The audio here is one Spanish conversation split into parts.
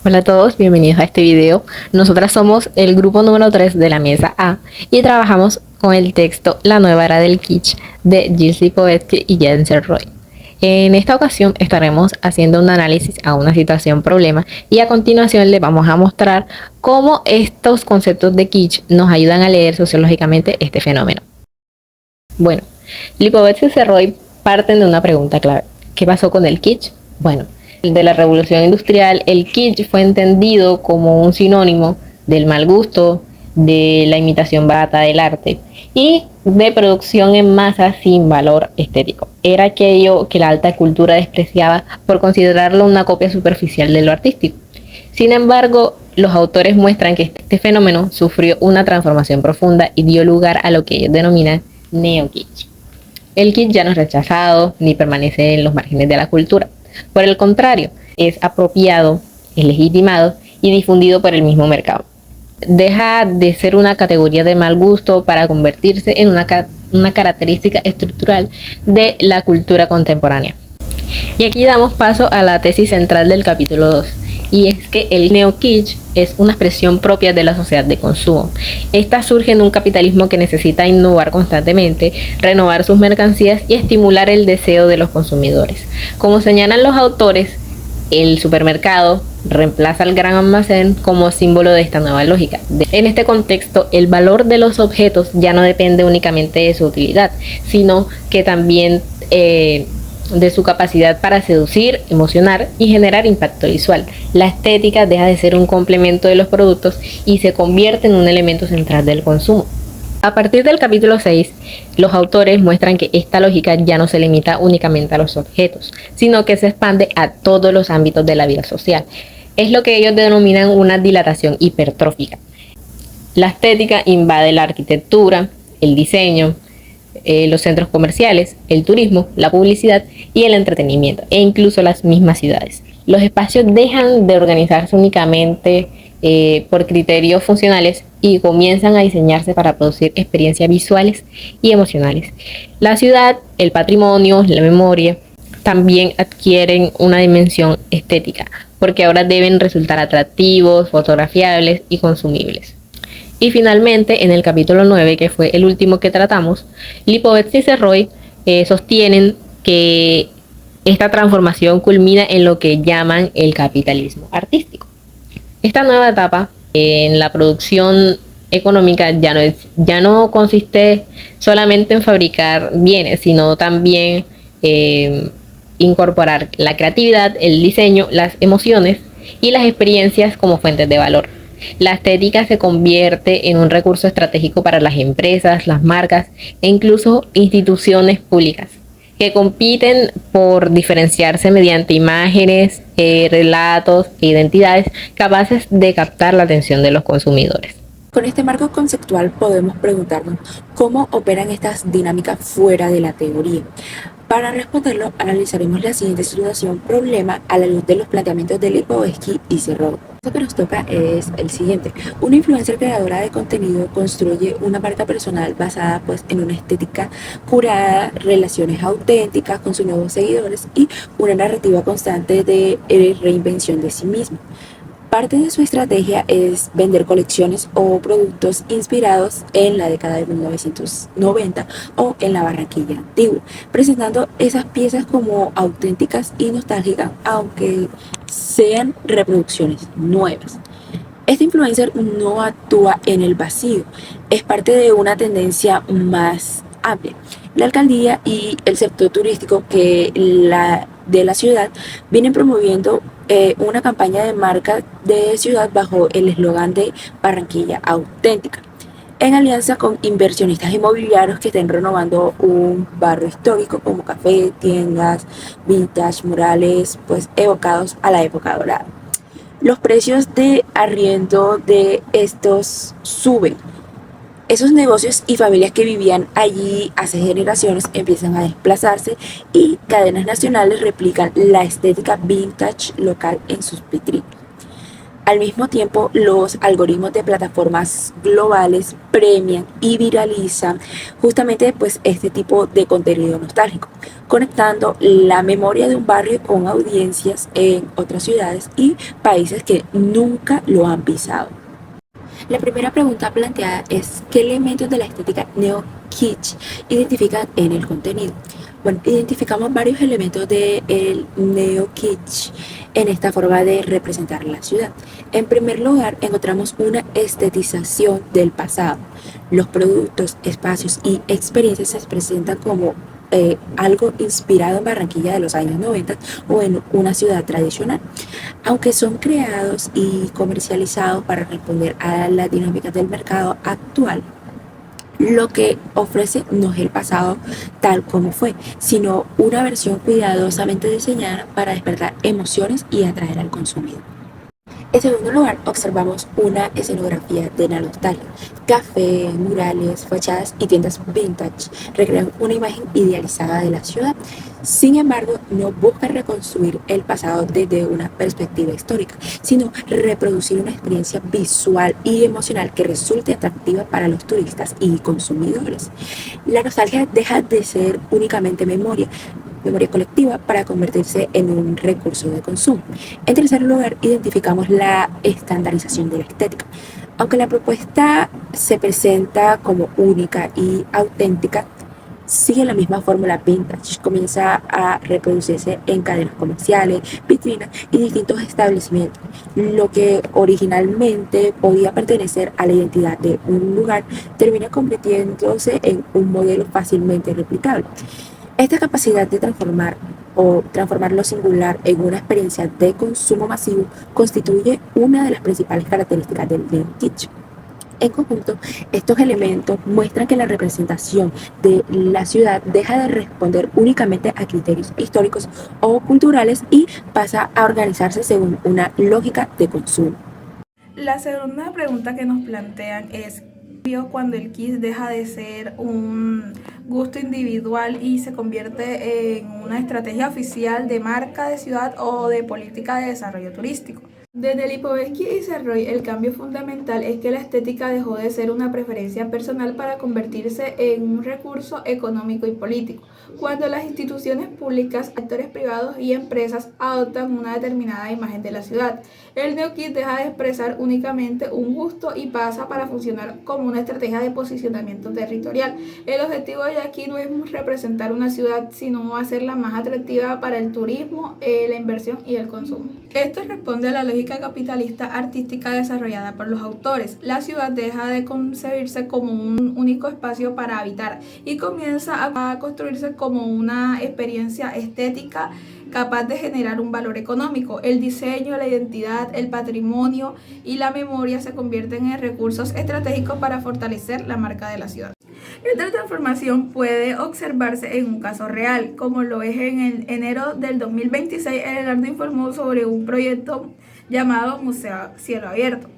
Hola a todos, bienvenidos a este video. Nosotras somos el grupo número 3 de la mesa A y trabajamos con el texto La nueva era del kitsch de Gilles Lipovetsky y Jens Roy. En esta ocasión estaremos haciendo un análisis a una situación problema y a continuación les vamos a mostrar cómo estos conceptos de kitsch nos ayudan a leer sociológicamente este fenómeno. Bueno, Lipovetsky y Roy parten de una pregunta clave. ¿Qué pasó con el kitsch? Bueno, de la revolución industrial, el kitsch fue entendido como un sinónimo del mal gusto, de la imitación barata del arte y de producción en masa sin valor estético. Era aquello que la alta cultura despreciaba por considerarlo una copia superficial de lo artístico. Sin embargo, los autores muestran que este fenómeno sufrió una transformación profunda y dio lugar a lo que ellos denominan neo-kitsch. El kitsch ya no es rechazado ni permanece en los márgenes de la cultura. Por el contrario, es apropiado, es legitimado y difundido por el mismo mercado. Deja de ser una categoría de mal gusto para convertirse en una característica estructural de la cultura contemporánea. Y aquí damos paso a la tesis central del capítulo 2, y es que el neo-kitsch es una expresión propia de la sociedad de consumo. Esta surge en un capitalismo que necesita innovar constantemente, renovar sus mercancías y estimular el deseo de los consumidores. Como señalan los autores, el supermercado reemplaza al gran almacén como símbolo de esta nueva lógica. En este contexto, el valor de los objetos ya no depende únicamente de su utilidad, sino que también de su capacidad para seducir, emocionar y generar impacto visual. La estética deja de ser un complemento de los productos y se convierte en un elemento central del consumo. A partir del capítulo 6, los autores muestran que esta lógica ya no se limita únicamente a los objetos, sino que se expande a todos los ámbitos de la vida social. Es lo que ellos denominan una dilatación hipertrófica. La estética invade la arquitectura, el diseño, los centros comerciales, el turismo, la publicidad y el entretenimiento, e incluso las mismas ciudades. Los espacios dejan de organizarse únicamente por criterios funcionales y comienzan a diseñarse para producir experiencias visuales y emocionales. La ciudad, el patrimonio, la memoria también adquieren una dimensión estética, porque ahora deben resultar atractivos, fotografiables y consumibles. Y finalmente, en el capítulo 9, que fue el último que tratamos, Lipovetsky y Roy sostienen que esta transformación culmina en lo que llaman el capitalismo artístico. Esta nueva etapa en la producción económica ya no consiste solamente en fabricar bienes, sino también incorporar la creatividad, el diseño, las emociones y las experiencias como fuentes de valor. La estética se convierte en un recurso estratégico para las empresas, las marcas e incluso instituciones públicas que compiten por diferenciarse mediante imágenes, relatos e identidades capaces de captar la atención de los consumidores. Con este marco conceptual podemos preguntarnos cómo operan estas dinámicas fuera de la teoría. Para responderlo, analizaremos la siguiente situación problema a la luz de los planteamientos de Lipovetsky y Roy. Lo que nos toca es el siguiente. Una influencer creadora de contenido construye una marca personal basada en una estética curada, relaciones auténticas con sus nuevos seguidores y una narrativa constante de reinvención de sí misma. Parte de su estrategia es vender colecciones o productos inspirados en la década de 1990 o en la Barranquilla antigua, presentando esas piezas como auténticas y nostálgicas, aunque sean reproducciones nuevas. Este influencer no actúa en el vacío, es parte de una tendencia más amplia. La alcaldía y el sector turístico de la ciudad vienen promoviendo una campaña de marca de ciudad bajo el eslogan de Barranquilla Auténtica, en alianza con inversionistas inmobiliarios que estén renovando un barrio histórico como café, tiendas, vintage, murales, evocados a la época dorada. Los precios de arriendo de estos suben. Esos negocios y familias que vivían allí hace generaciones empiezan a desplazarse y cadenas nacionales replican la estética vintage local en sus vitrinas. Al mismo tiempo, los algoritmos de plataformas globales premian y viralizan justamente pues este tipo de contenido nostálgico, conectando la memoria de un barrio con audiencias en otras ciudades y países que nunca lo han pisado. La primera pregunta planteada es: ¿qué elementos de la estética neo-kitsch identifican en el contenido? Bueno, identificamos varios elementos del neo-kitsch en esta forma de representar la ciudad. En primer lugar, encontramos una estetización del pasado. Los productos, espacios y experiencias se presentan como algo inspirado en Barranquilla de los años 90 o en una ciudad tradicional, aunque son creados y comercializados para responder a las dinámicas del mercado actual. Lo que ofrece no es el pasado tal como fue, sino una versión cuidadosamente diseñada para despertar emociones y atraer al consumidor. En segundo lugar, observamos una escenografía de la nostalgia. Café, murales, fachadas y tiendas vintage recrean una imagen idealizada de la ciudad. Sin embargo, no busca reconstruir el pasado desde una perspectiva histórica, sino reproducir una experiencia visual y emocional que resulte atractiva para los turistas y consumidores. La nostalgia deja de ser únicamente memoria colectiva para convertirse en un recurso de consumo. En tercer lugar, identificamos la estandarización de la estética. Aunque la propuesta se presenta como única y auténtica, sigue la misma fórmula vintage. Comienza a reproducirse en cadenas comerciales, vitrinas y distintos establecimientos. Lo que originalmente podía pertenecer a la identidad de un lugar termina convirtiéndose en un modelo fácilmente replicable. Esta capacidad de transformar lo singular en una experiencia de consumo masivo constituye una de las principales características del neo-kitsch. En conjunto, estos elementos muestran que la representación de la ciudad deja de responder únicamente a criterios históricos o culturales y pasa a organizarse según una lógica de consumo. La segunda pregunta que nos plantean es: cuando el kitsch deja de ser un gusto individual y se convierte en una estrategia oficial de marca de ciudad o de política de desarrollo turístico. Desde Lipovetsky y Serroy, el cambio fundamental es que la estética dejó de ser una preferencia personal para convertirse en un recurso económico y político. Cuando las instituciones públicas, actores privados y empresas adoptan una determinada imagen de la ciudad, el neo-kitsch deja de expresar únicamente un gusto y pasa para funcionar como una estrategia de posicionamiento territorial. El objetivo de aquí no es representar una ciudad, sino hacerla más atractiva para el turismo, la inversión y el consumo. Esto responde a la lógica capitalista artística desarrollada por los autores. La ciudad deja de concebirse como un único espacio para habitar y comienza a construirse como una experiencia estética capaz de generar un valor económico. El diseño, la identidad, el patrimonio y la memoria se convierten en recursos estratégicos para fortalecer la marca de la ciudad. Esta transformación puede observarse en un caso real, como lo es en enero del 2026. El Heraldo informó sobre un proyecto llamado Museo Cielo Abierto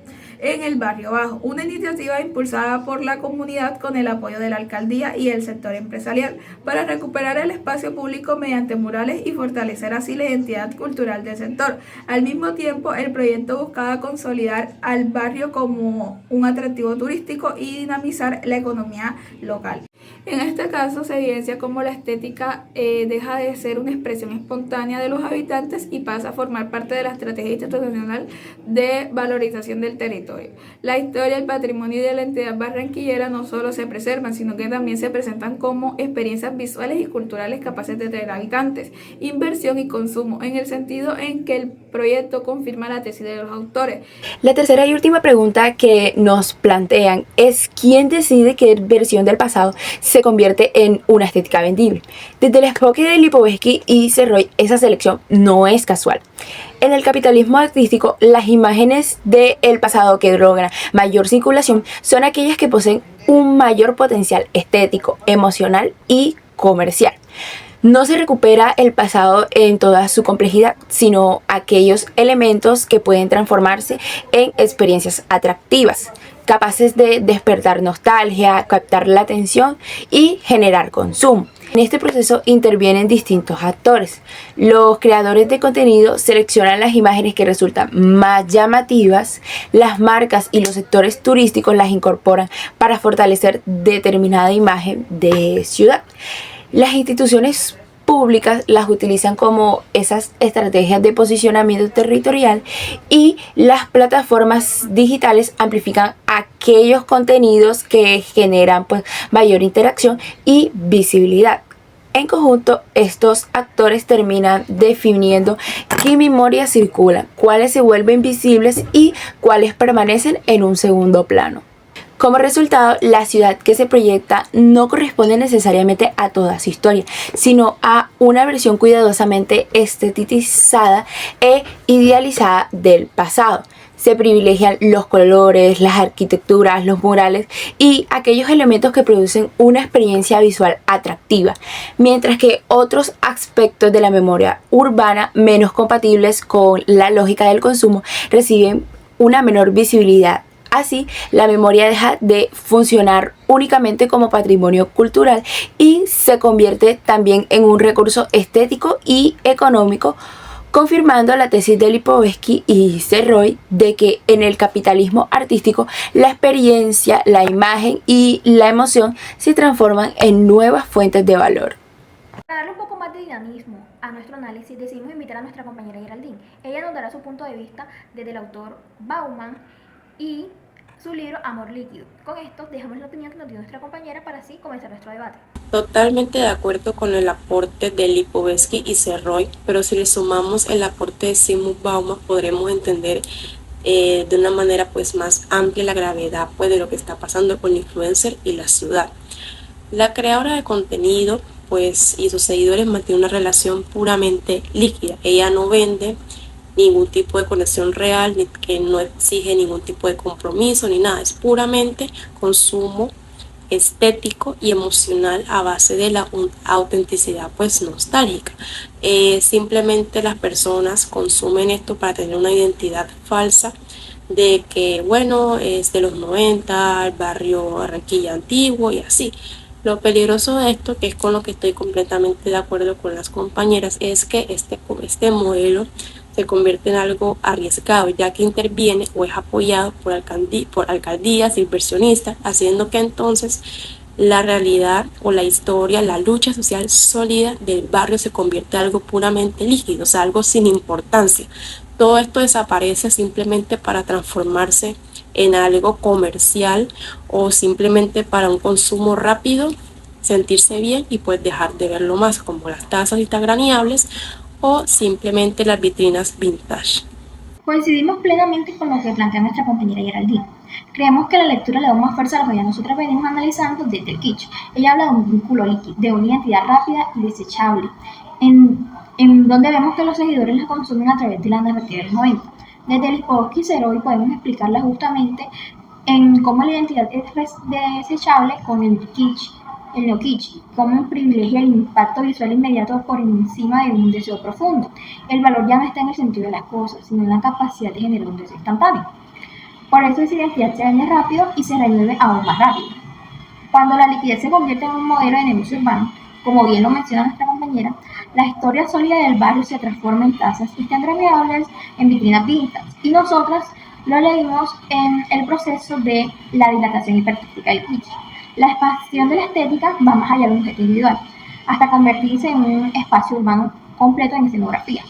en el Barrio Bajo, una iniciativa impulsada por la comunidad con el apoyo de la alcaldía y el sector empresarial para recuperar el espacio público mediante murales y fortalecer así la identidad cultural del sector. Al mismo tiempo, el proyecto buscaba consolidar al barrio como un atractivo turístico y dinamizar la economía local. En este caso se evidencia cómo la estética deja de ser una expresión espontánea de los habitantes y pasa a formar parte de la estrategia institucional de valorización del territorio. La historia, el patrimonio y de la entidad barranquillera no solo se preservan, sino que también se presentan como experiencias visuales y culturales capaces de traer habitantes, inversión y consumo, en el sentido en que el proyecto confirma la tesis de los autores. La tercera y última pregunta que nos plantean es: ¿quién decide qué versión del pasado se convierte en una estética vendible? Desde el enfoque de Lipovetsky y Serroy, esa selección no es casual. En el capitalismo artístico, las imágenes del pasado que logran mayor circulación son aquellas que poseen un mayor potencial estético, emocional y comercial. No se recupera el pasado en toda su complejidad, sino aquellos elementos que pueden transformarse en experiencias atractivas, capaces de despertar nostalgia, captar la atención y generar consumo. En este proceso intervienen distintos actores. Los creadores de contenido seleccionan las imágenes que resultan más llamativas, las marcas y los sectores turísticos las incorporan para fortalecer determinada imagen de ciudad. Las instituciones públicas las utilizan como esas estrategias de posicionamiento territorial y las plataformas digitales amplifican aquellos contenidos que generan mayor interacción y visibilidad. En conjunto, estos actores terminan definiendo qué memorias circulan, cuáles se vuelven visibles y cuáles permanecen en un segundo plano. Como resultado, la ciudad que se proyecta no corresponde necesariamente a toda su historia, sino a una versión cuidadosamente estetizada e idealizada del pasado. Se privilegian los colores, las arquitecturas, los murales y aquellos elementos que producen una experiencia visual atractiva, mientras que otros aspectos de la memoria urbana menos compatibles con la lógica del consumo reciben una menor visibilidad. Así, la memoria deja de funcionar únicamente como patrimonio cultural y se convierte también en un recurso estético y económico, confirmando la tesis de Lipovetsky y Serroy de que en el capitalismo artístico la experiencia, la imagen y la emoción se transforman en nuevas fuentes de valor. Para darle un poco más de dinamismo a nuestro análisis, decidimos invitar a nuestra compañera Geraldine. Ella nos dará su punto de vista desde el autor Bauman y su libro Amor Líquido. Con esto dejamos la opinión que nos dio nuestra compañera para así comenzar nuestro debate. Totalmente de acuerdo con el aporte de Lipovetsky y Serroy, pero si le sumamos el aporte de Zygmunt Bauman podremos entender de una manera más amplia la gravedad de lo que está pasando con el influencer y la ciudad. La creadora de contenido y sus seguidores mantienen una relación puramente líquida. Ella no vende ningún tipo de conexión real, ni que no exige ningún tipo de compromiso ni nada, es puramente consumo estético y emocional a base de la autenticidad nostálgica. Simplemente las personas consumen esto para tener una identidad falsa de que es de los 90, el barrio Barranquilla antiguo y así. Lo peligroso de esto, que es con lo que estoy completamente de acuerdo con las compañeras, es que este modelo se convierte en algo arriesgado, ya que interviene o es apoyado por alcaldías, inversionistas, haciendo que entonces la realidad o la historia, la lucha social sólida del barrio se convierte en algo puramente líquido, o sea, algo sin importancia. Todo esto desaparece simplemente para transformarse en algo comercial o simplemente para un consumo rápido, sentirse bien y dejar de verlo más, como las tazas instagramiables o simplemente las vitrinas vintage. Coincidimos plenamente con lo que plantea nuestra compañera Geraldine. Creemos que la lectura le da más fuerza a lo que ya nosotros venimos analizando desde el kitsch. Ella habla de un vínculo líquido, de una identidad rápida y desechable, en donde vemos que los seguidores la consumen a través de la narrativa del 90. Desde Lipovetsky y Serroy podemos explicarla justamente en cómo la identidad es desechable con el kitsch, el neo-kitsch, cómo privilegia el impacto visual inmediato por encima de un deseo profundo. El valor ya no está en el sentido de las cosas, sino en la capacidad de generar un deseo instantáneo. Por eso esa identidad se vende rápido y se renueve aún más rápido. Cuando la liquidez se convierte en un modelo de negocio urbano, como bien lo menciona nuestra compañera, la historia sólida del barrio se transforma en tazas instagrameables, en vitrinas vintage, y nosotras lo leímos en el proceso de la dilatación hipertrófica del kitsch. La expansión de la estética va más allá de un objeto individual, hasta convertirse en un espacio urbano completo en escenografía,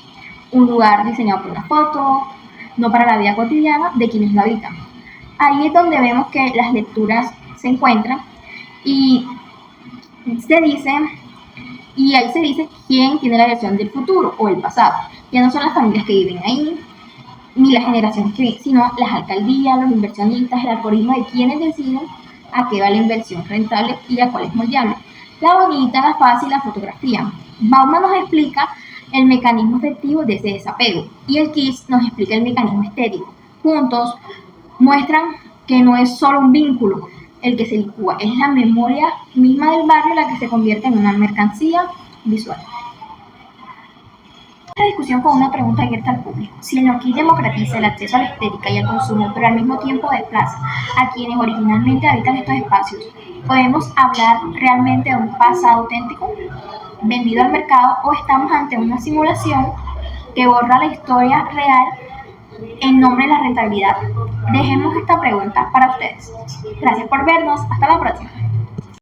un lugar diseñado por una foto, no para la vida cotidiana de quienes lo habitan. Ahí es donde vemos que las lecturas se encuentran y ahí se dice quién tiene la versión del futuro o el pasado. Ya no son las familias que viven ahí, ni las generaciones que viven, sino las alcaldías, los inversionistas, el algoritmo de quienes deciden a qué va la inversión rentable y a cuál es moldeable. La bonita, la fácil, la fotografía. Bauman nos explica el mecanismo efectivo de ese desapego y el kitsch nos explica el mecanismo estético. Juntos muestran que no es solo un vínculo el que se licúa, es la memoria misma del barrio la que se convierte en una mercancía visual. La discusión con una pregunta abierta al público. Si el no-kitsch democratiza el acceso a la estética y al consumo, pero al mismo tiempo desplaza a quienes originalmente habitan estos espacios, ¿podemos hablar realmente de un pasado auténtico? vendido al mercado o estamos ante una simulación que borra la historia real en nombre de la rentabilidad? Dejemos esta pregunta para ustedes. Gracias por vernos. Hasta la próxima.